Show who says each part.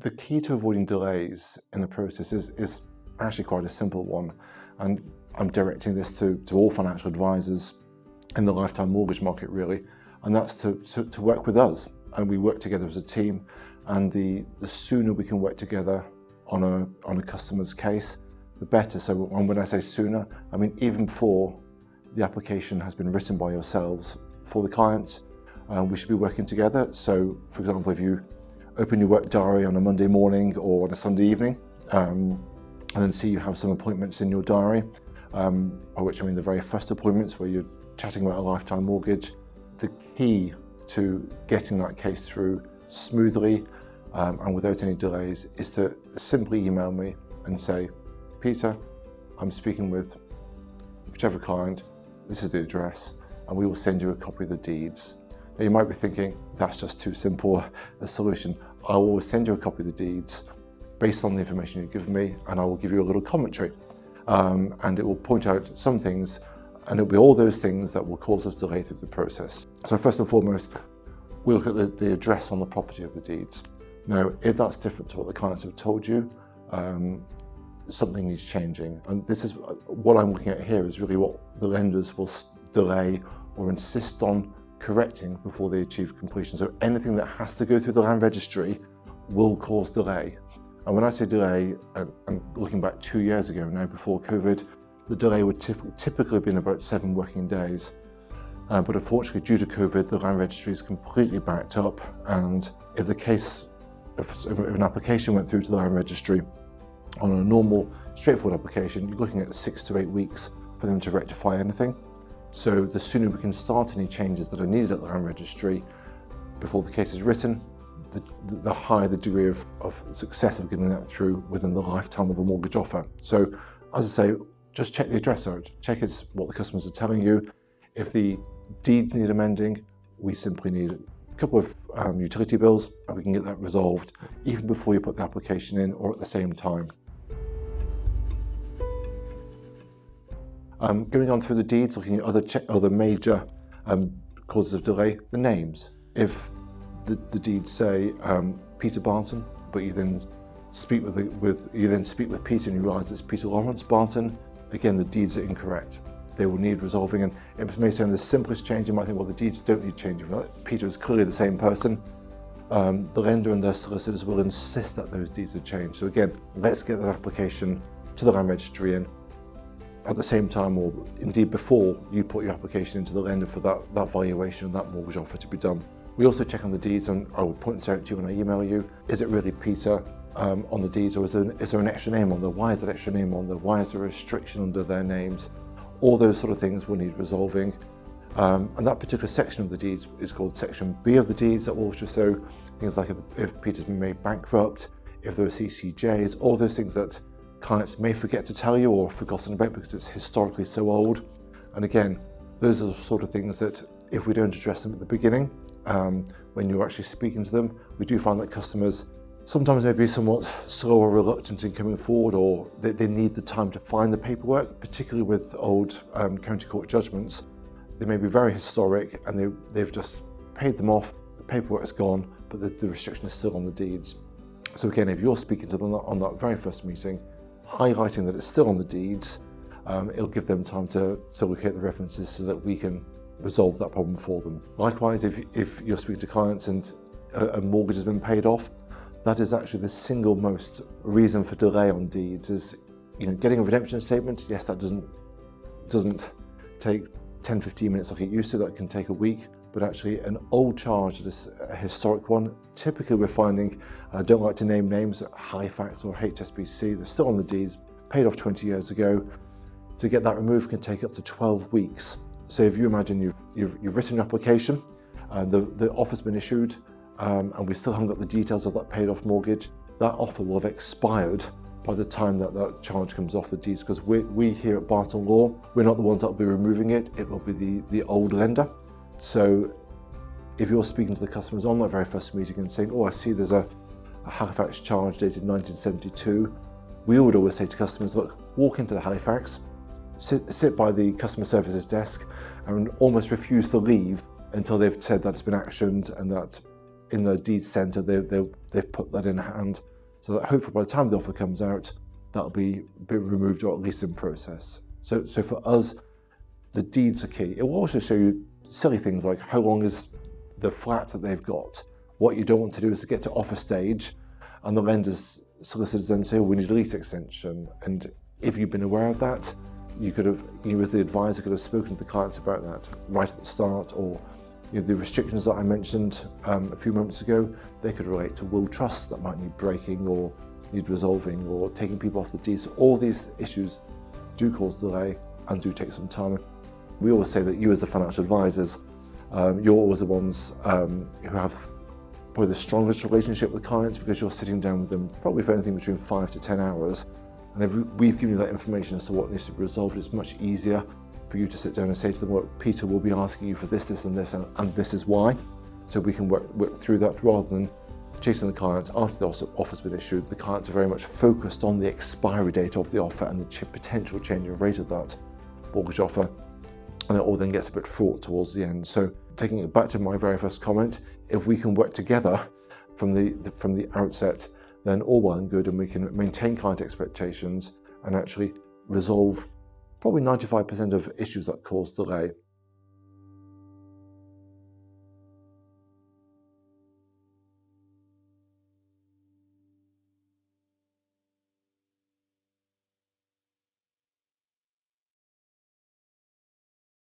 Speaker 1: The key to avoiding delays in the process is actually quite a simple one, and I'm directing this to all financial advisors in the lifetime mortgage market really, and that's to work with us. And we work together as a team, and the sooner we can work together on a customer's case, the better. So when I say sooner, I mean even before the application has been written by yourselves for the client, we should be working together. So for example, if you open your work diary on a Monday morning or on a Sunday evening, and then see you have some appointments in your diary, by which I mean the very first appointments where you're chatting about a lifetime mortgage. The key to getting that case through smoothly and without any delays is to simply email me and say, Peter, I'm speaking with whichever client, this is the address, and we will send you a copy of the deeds. Now you might be thinking, that's just too simple a solution. I will always send you a copy of the deeds based on the information you've given me, and I will give you a little commentary. And it will point out some things, and it'll be all those things that will cause us delay through the process. So first and foremost, we look at the address on the property of the deeds. Now, if that's different to what the clients have told you, something needs changing. And this is what I'm looking at here is really what the lenders will delay or insist on correcting before they achieve completion. So anything that has to go through the land registry will cause delay. And when I say delay, I'm looking back 2 years ago now, before COVID, the delay would typically have been about 7 working days. But unfortunately, due to COVID, the land registry is completely backed up. And if the case, if an application went through to the land registry on a normal, straightforward application, you're looking at 6 to 8 weeks for them to rectify anything. So the sooner we can start any changes that are needed at the land registry before the case is written, the higher the degree of success of getting that through within the lifetime of a mortgage offer. So as I say, just check the address out, check it's what the customers are telling you. If the deeds need amending, we simply need a couple of utility bills, and we can get that resolved even before you put the application in or at the same time. Going on through the deeds, looking at other major causes of delay, the names. If the deeds say Peter Barton, but you then speak with Peter and you realise it's Peter Lawrence Barton, again the deeds are incorrect. They will need resolving, and it may sound the simplest change. You might think, well, the deeds don't need changing. Peter is clearly the same person. The lender and their solicitors will insist that those deeds are changed. So again, let's get that application to the land registry in at the same time, or indeed before you put your application into the lender for that valuation and that mortgage offer to be done. We also check on the deeds, and I will point this out to you when I email you. Is it really Peter on the deeds, or is there an extra name on there? Why is that extra name on there? Why is there a restriction under their names? All those sort of things will need resolving. And that particular section of the deeds is called Section B of the deeds. That will also show things like if Peter's been made bankrupt, if there are CCJs, all those things that clients may forget to tell you or forgotten about because it's historically so old. And again, those are the sort of things that if we don't address them at the beginning, when you're actually speaking to them, we do find that customers sometimes may be somewhat slow or reluctant in coming forward, or they need the time to find the paperwork, particularly with old county court judgments. They may be very historic and they've just paid them off, the paperwork's gone, but the restriction is still on the deeds. So again, if you're speaking to them on that very first meeting, highlighting that it's still on the deeds, it'll give them time to locate the references so that we can resolve that problem for them. Likewise, if you're speaking to clients and a mortgage has been paid off, that is actually the single most reason for delay on deeds is, getting a redemption statement. Yes, that doesn't take 10-15 minutes like it used to. That can take a week. But actually an old charge that is a historic one, typically we're finding, I don't like to name names, Halifax or HSBC, they're still on the deeds, paid off 20 years ago. To get that removed can take up to 12 weeks. So if you imagine you've written an application, the offer's been issued, and we still haven't got the details of that paid off mortgage, that offer will have expired by the time that charge comes off the deeds, because we here at Barton Law, we're not the ones that will be removing it, it will be the old lender. So if you're speaking to the customers on that very first meeting and saying, oh, I see there's a Halifax charge dated 1972, we would always say to customers, look, walk into the Halifax, sit by the customer services desk and almost refuse to leave until they've said that it's been actioned and that in the deed centre they've put that in hand, so that hopefully by the time the offer comes out, that'll be removed or at least in process. So for us, the deeds are key. It will also show you silly things like how long is the flat that they've got. What you don't want to do is to get to offer stage and the lender's solicitors then say, oh, we need a lease extension. And if you've been aware of that, you as the advisor could have spoken to the clients about that right at the start, or the restrictions that I mentioned a few moments ago, they could relate to will trusts that might need breaking or need resolving or taking people off the deed. So all these issues do cause delay and do take some time. We always say that you as the financial advisors, you're always the ones who have probably the strongest relationship with clients, because you're sitting down with them probably for anything between 5 to 10 hours. And if we've given you that information as to what needs to be resolved, it's much easier for you to sit down and say to them, well, Peter will be asking you for this, this and this, and this is why. So we can work through that rather than chasing the clients after the offer's been issued. The clients are very much focused on the expiry date of the offer and the potential change in rate of that mortgage offer. And it all then gets a bit fraught towards the end. So taking it back to my very first comment, if we can work together from the outset, then all well and good, and we can maintain client expectations and actually resolve probably 95% of issues that cause delay.